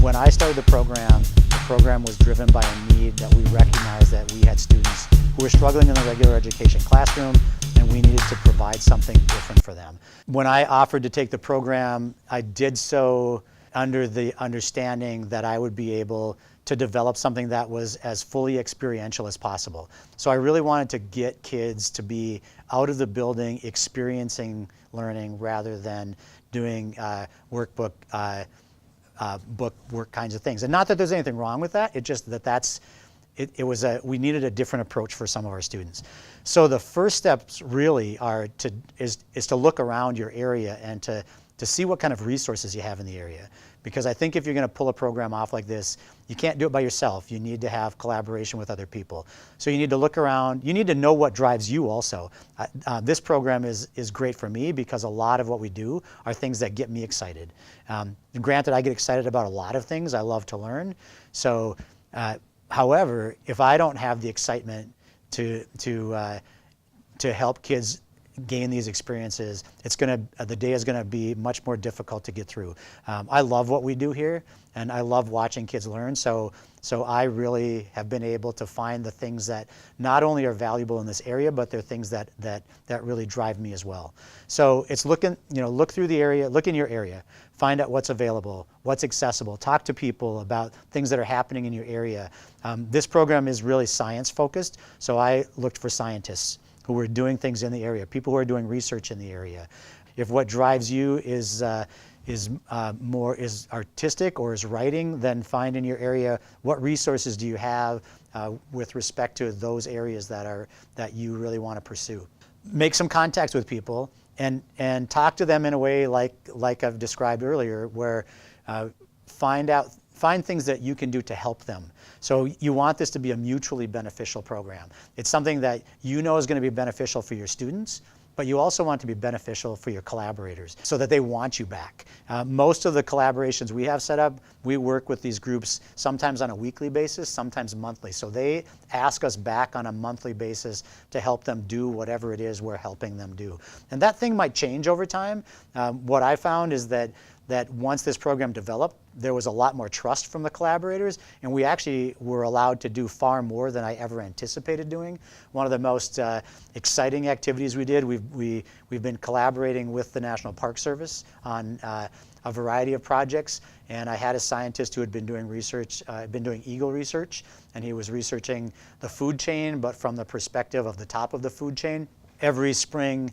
When I started the program was driven by a need that we recognized that we had students who were struggling in the regular education classroom, and we needed to provide something different for them. When I offered to take the program, I did so under the understanding that I would be able to develop something that was as fully experiential as possible. So I really wanted to get kids to be out of the building experiencing learning rather than doing workbook book work kinds of things. And not that there's anything wrong with that, it's just that we needed a different approach for some of our students. So the first steps really are is to look around your area and to see what kind of resources you have in the area. Because I think if you're going to pull a program off like this, you can't do it by yourself. You need to have collaboration with other people. So you need to look around. You need to know what drives you also. This program is great for me because a lot of what we do are things that get me excited. Granted, I get excited about a lot of things. I love to learn. So, however, if I don't have the excitement to help kids gain these experiences, the day is going to be much more difficult to get through. I love what we do here, and I love watching kids learn. So I really have been able to find the things that not only are valuable in this area, but they're things that really drive me as well. So it's look through the area, look in your area, find out what's available, what's accessible, talk to people about things that are happening in your area. This program is really science focused, so I looked for scientists who were doing things in the area, people who are doing research in the area. If what drives you is artistic or is writing, then find in your area what resources do you have with respect to those areas that you really want to pursue. Make some contacts with people and talk to them in a way like I've described earlier, where find things that you can do to help them. So you want this to be a mutually beneficial program. It's something that you know is going to be beneficial for your students, but you also want it to be beneficial for your collaborators so that they want you back. Most of the collaborations we have set up, we work with these groups sometimes on a weekly basis, sometimes monthly. So they ask us back on a monthly basis to help them do whatever it is we're helping them do. And that thing might change over time. What I found is that once this program developed, there was a lot more trust from the collaborators, and we actually were allowed to do far more than I ever anticipated doing. One of the most exciting activities we did, we've been collaborating with the National Park Service on a variety of projects, and I had a scientist who had been doing research, been doing eagle research, and he was researching the food chain, but from the perspective of the top of the food chain. Every spring,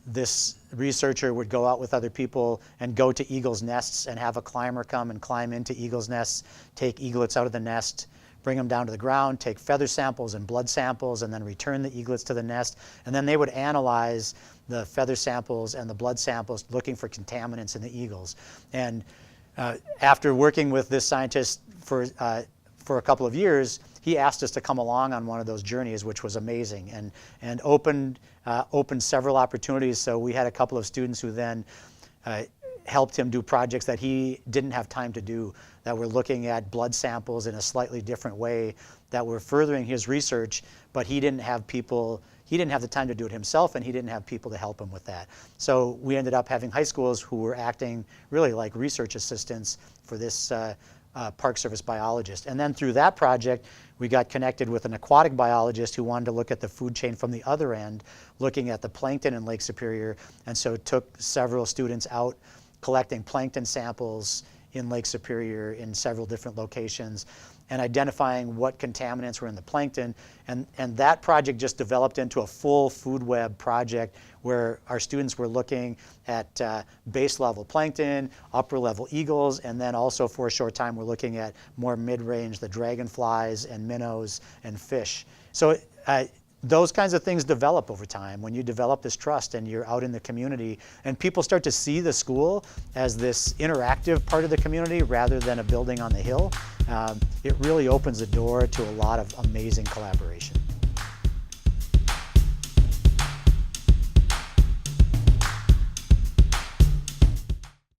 this researcher would go out with other people and go to eagles' nests and have a climber come and climb into eagles' nests, take eaglets out of the nest, bring them down to the ground, take feather samples and blood samples, and then return the eaglets to the nest. And then they would analyze the feather samples and the blood samples looking for contaminants in the eagles. And after working with this scientist for a couple of years, he asked us to come along on one of those journeys, which was amazing, and opened several opportunities. So we had a couple of students who then helped him do projects that he didn't have time to do, that were looking at blood samples in a slightly different way, that were furthering his research, but he didn't have the time to do it himself, and he didn't have people to help him with that. So we ended up having high schools who were acting really like research assistants for this Park Service biologist. And then through that project, we got connected with an aquatic biologist who wanted to look at the food chain from the other end, looking at the plankton in Lake Superior, and so took several students out collecting plankton samples in Lake Superior in several different locations and identifying what contaminants were in the plankton. And that project just developed into a full food web project where our students were looking at base level plankton, upper level eagles, and then also for a short time we're looking at more mid-range, the dragonflies and minnows and fish. So those kinds of things develop over time when you develop this trust and you're out in the community and people start to see the school as this interactive part of the community rather than a building on the hill. It really opens the door to a lot of amazing collaboration.